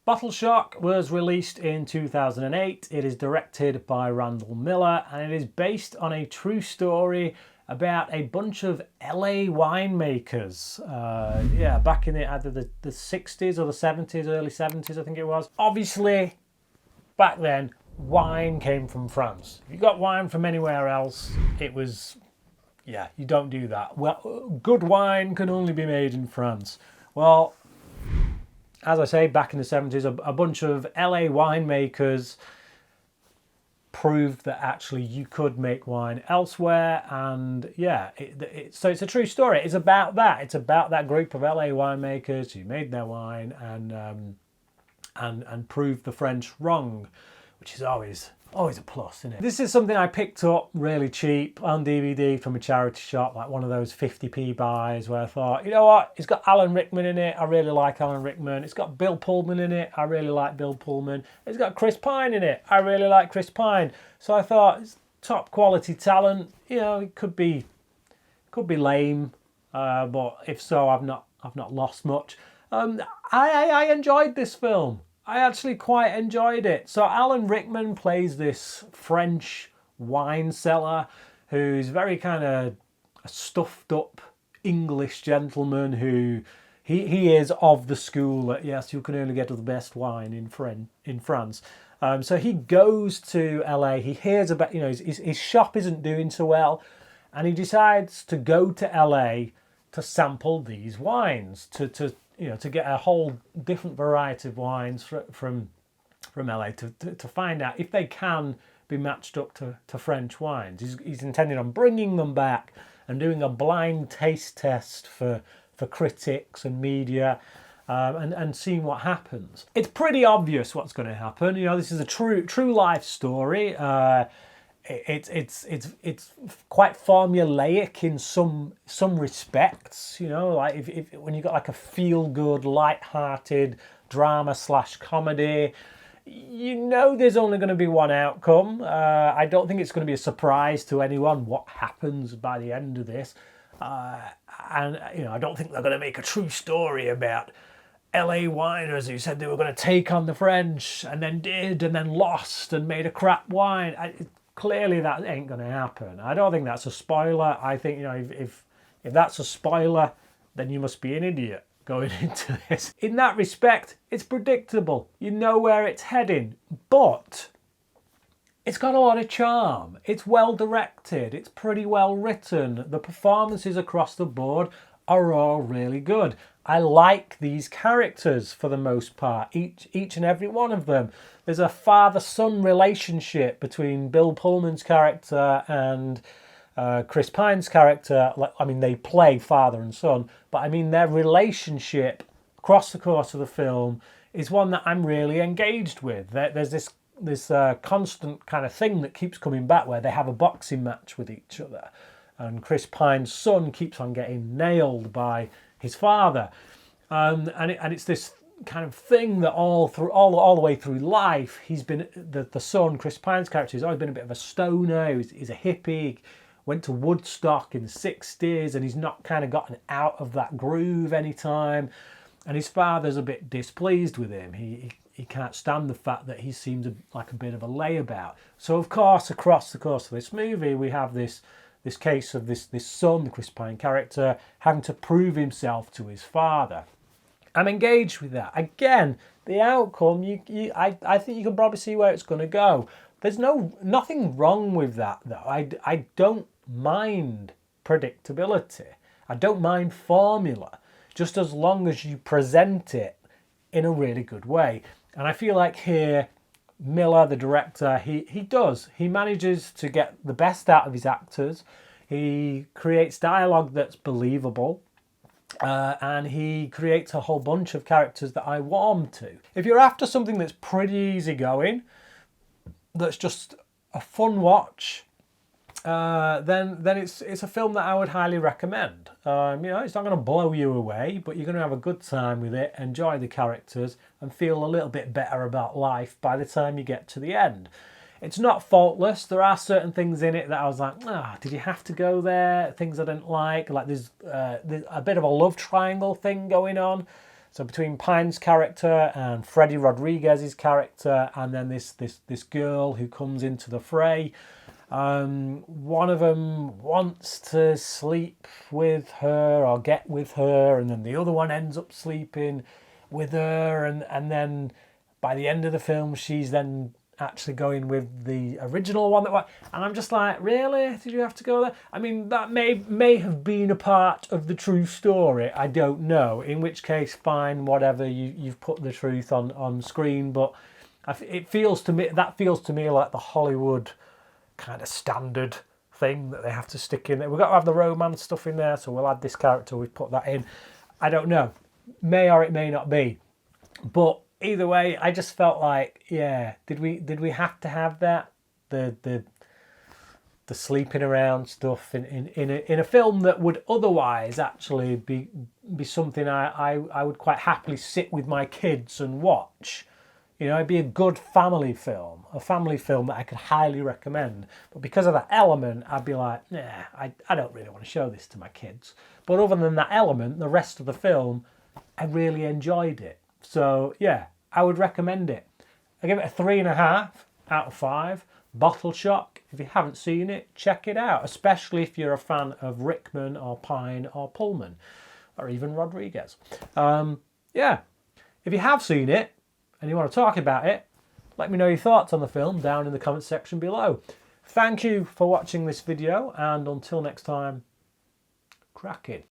Bottle Shock was released in 2008. It is directed by Randall Miller and it is based on a true story about a bunch of LA winemakers. Back in either the 60s or the 70s, early 70s I think it was. Obviously, back then, wine came from France. If you got wine from anywhere else, it was, you don't do that. Well, good wine can only be made in France. Well, as I say, back in the 70s, a bunch of LA winemakers proved that actually you could make wine elsewhere. And so it's a true story. It's about that. It's about that group of LA winemakers who made their wine and proved the French wrong, which is always a plus, isn't it? This is something I picked up really cheap on DVD from a charity shop, like one of those 50p buys where I thought, you know what, it's got Alan Rickman in it, I really like Alan Rickman. It's got Bill Pullman in it, I really like Bill Pullman. It's got Chris Pine in it, I really like Chris Pine. So I thought, it's top quality talent, it could be lame, but if so, I've not lost much. I enjoyed this film. I actually quite enjoyed it. So Alan Rickman plays this French wine seller who's very kind of a stuffed up English gentleman who he is of the school that yes, you can only get the best wine in France. So he goes to LA. He hears about his shop isn't doing so well, and he decides to go to LA to sample these wines to get a whole different variety of wines from LA to find out if they can be matched up to French wines. He's intending on bringing them back and doing a blind taste test for critics and media and seeing what happens. It's pretty obvious what's going to happen. This is a true life story. It's quite formulaic in some respects, like if when you got like a feel-good, light-hearted drama / comedy, there's only going to be one outcome. I don't think it's going to be a surprise to anyone what happens by the end of this, and I don't think they're going to make a true story about LA whiners who said they were going to take on the French and then did and then lost and made a crap wine. Clearly that ain't going to happen. I don't think that's a spoiler. I think, if that's a spoiler, then you must be an idiot going into this. In that respect, it's predictable. You know where it's heading, but it's got a lot of charm. It's well directed. It's pretty well written. The performances across the board are all really good. I like these characters for the most part, each and every one of them. There's a father-son relationship between Bill Pullman's character and Chris Pine's character. They play father and son, but their relationship across the course of the film is one that I'm really engaged with. There's this constant kind of thing that keeps coming back where they have a boxing match with each other, and Chris Pine's son keeps on getting nailed by his father, and it's this kind of thing that all the way through life he's been the son, Chris Pine's character, has always been a bit of a stoner. He's a hippie, went to Woodstock in the 60s, and he's not kind of gotten out of that groove anytime, and his father's a bit displeased with him. He can't stand the fact that he seems like a bit of a layabout. So of course, across the course of this movie, we have this case of this son, the Chris Pine character, having to prove himself to his father. I'm engaged with that. Again, the outcome, I think you can probably see where it's going to go. There's nothing wrong with that, though. I don't mind predictability. I don't mind formula, just as long as you present it in a really good way. And I feel like here, Miller, the director, he manages to get the best out of his actors. He creates dialogue that's believable, and he creates a whole bunch of characters that I warm to. If you're after something that's pretty easygoing, that's just a fun watch, then it's a film that I would highly recommend. It's not going to blow you away, but you're going to have a good time with it, enjoy the characters, and feel a little bit better about life by the time you get to the end. It's not faultless. There are certain things in it that I was like, did you have to go there? Things I didn't like. Like there's a bit of a love triangle thing going on. So between Pine's character and Freddie Rodriguez's character, and then this girl who comes into the fray, one of them wants to sleep with her or get with her, and then the other one ends up sleeping with her, and then by the end of the film, she's then actually going with the original one and I'm just like, really? Did you have to go there? I mean, that may have been a part of the true story. I don't know. In which case, fine, whatever. You've put the truth on screen, but it feels to me like the Hollywood kind of standard thing that they have to stick in there. We've got to have the romance stuff in there, so we'll add this character. We've put that in. I don't know. May or it may not be, but either way, I just felt like, yeah, did we have to have that, the sleeping around stuff in a film that would otherwise actually be something I would quite happily sit with my kids and watch. You know, it'd be a good family film, that I could highly recommend. But because of that element, I'd be like, yeah, I don't really want to show this to my kids. But other than that element, the rest of the film, I really enjoyed it. So yeah, I would recommend it. I give it a 3.5 out of 5. Bottle Shock. If you haven't seen it, check it out, especially if you're a fan of Rickman or Pine or Pullman, or even Rodriguez. Yeah, if you have seen it and you want to talk about it, let me know your thoughts on the film down in the comment section below. Thank you for watching this video, and until next time, cracking.